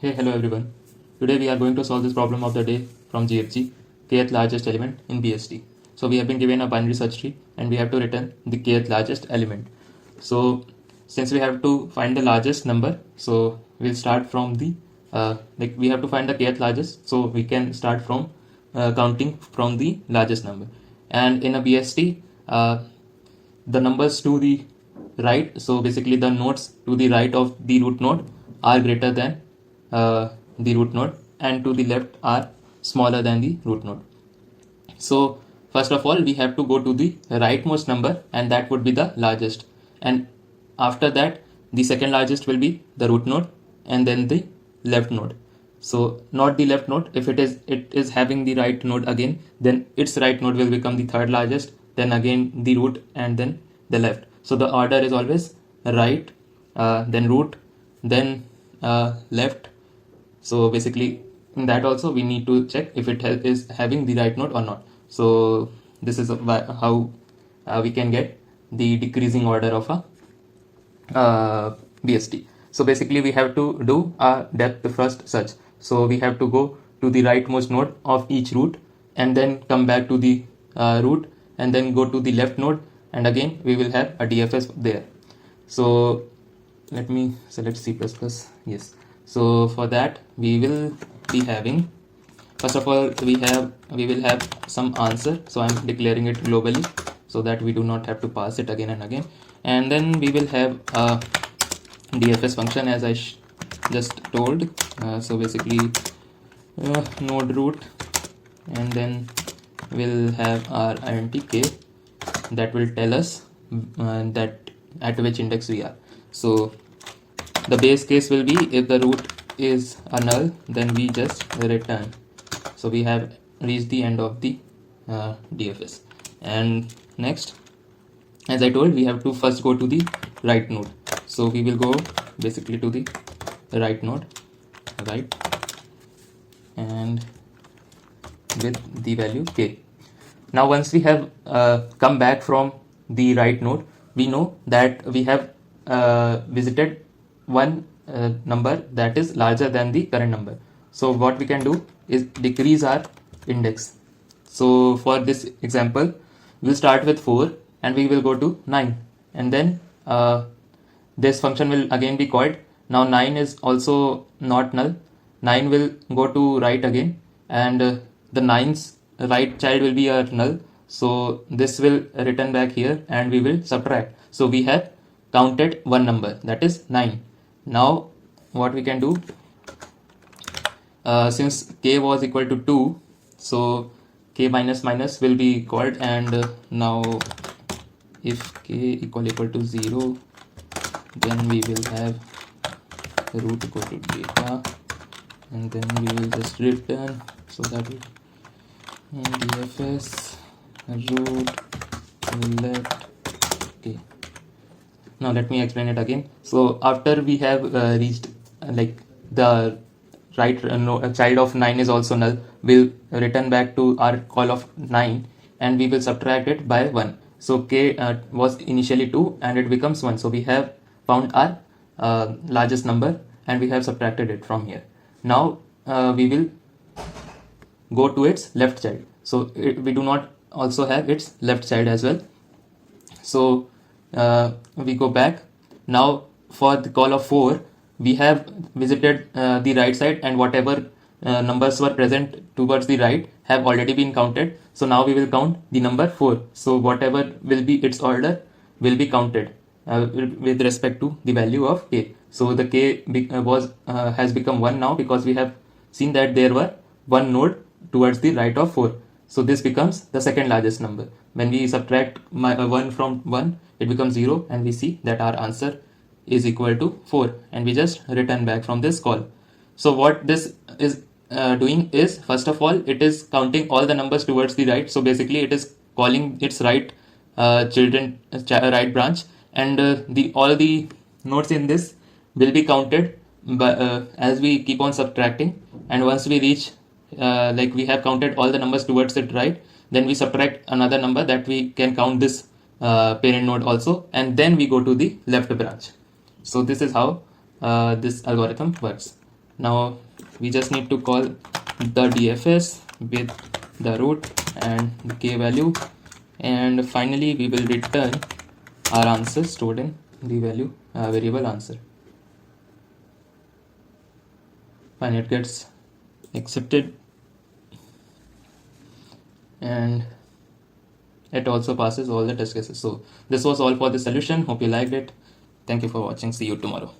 Hey, hello everyone. Today we are going to solve this problem of the day from GFG, kth largest element in BST. So we have been given a binary search tree and we have to return the kth largest element. So since we have to find the largest number, so we'll start from the we have to find the kth largest, so we can start from counting from the largest number. And in a BST, the numbers to the right, so basically the nodes to the right of the root node are greater than the root node, and to the left are smaller than the root node. So first of all we have to go to the rightmost number, and that would be the largest, and after that the second largest will be the root node and then the left node. So not the left node, if it is having the right node again, then its right node will become the third largest, then again the root, and then the left. So the order is always right, then root, then left. So basically in that also we need to check if it is having the right node or not. So this is how we can get the decreasing order of a BST. So basically we have to do a depth first search. So we have to go to the rightmost node of each root and then come back to the root and then go to the left node, and again we will have a DFS there. So let me select C++. Yes. So for that we will be having, first of all we will have some answer. So I'm declaring it globally so that we do not have to pass it again and again. And then we will have a DFS function as I just told. So basically node root, and then we'll have our int k that will tell us that at which index we are. So the base case will be if the root is a null, then we just return. So we have reached the end of the DFS. And next, as I told, we have to first go to the right node. So we will go basically to the right node, right, and with the value k. Now once we have come back from the right node, we know that we have visited one number that is larger than the current number. So what we can do is decrease our index. So for this example we'll start with 4 and we will go to 9, and then this function will again be called. Now 9 is also not null, 9 will go to right again, and the 9's right child will be a null, so this will return back here and we will subtract. So we have counted one number, that is 9. Now what we can do, since k was equal to 2, so k minus minus will be called, and now if k equal to 0, then we will have root equal to data, and then we will just return. So that will DFS root left k. Now let me explain it again. So after we have reached the right child of 9 is also null, we'll return back to our call of 9 and we will subtract it by 1. So k was initially 2 and it becomes 1. So we have found our largest number and we have subtracted it from here. Now we will go to its left child. So we do not also have its left child as well. So we go back. Now for the call of 4, we have visited the right side, and whatever numbers were present towards the right have already been counted. So now we will count the number 4. So whatever will be its order will be counted with respect to the value of k. So the k has become 1 now, because we have seen that there were one node towards the right of 4. So this becomes the second largest number. When we subtract 1 from 1, it becomes 0, and we see that our answer is equal to 4, and we just return back from this call. So what this is doing is, first of all, it is counting all the numbers towards the right. So basically it is calling its right right branch, and all the nodes in this will be counted as we keep on subtracting, and once we reach we have counted all the numbers towards it right, then we subtract another number that we can count this parent node also, and then we go to the left branch. So this is how this algorithm works. Now we just need to call the DFS with the root and the k value, and finally we will return our answer stored in the value variable answer. Fine, it gets accepted and it also passes all the test cases. So this was all for the solution. Hope you liked it. Thank you for watching. See you tomorrow.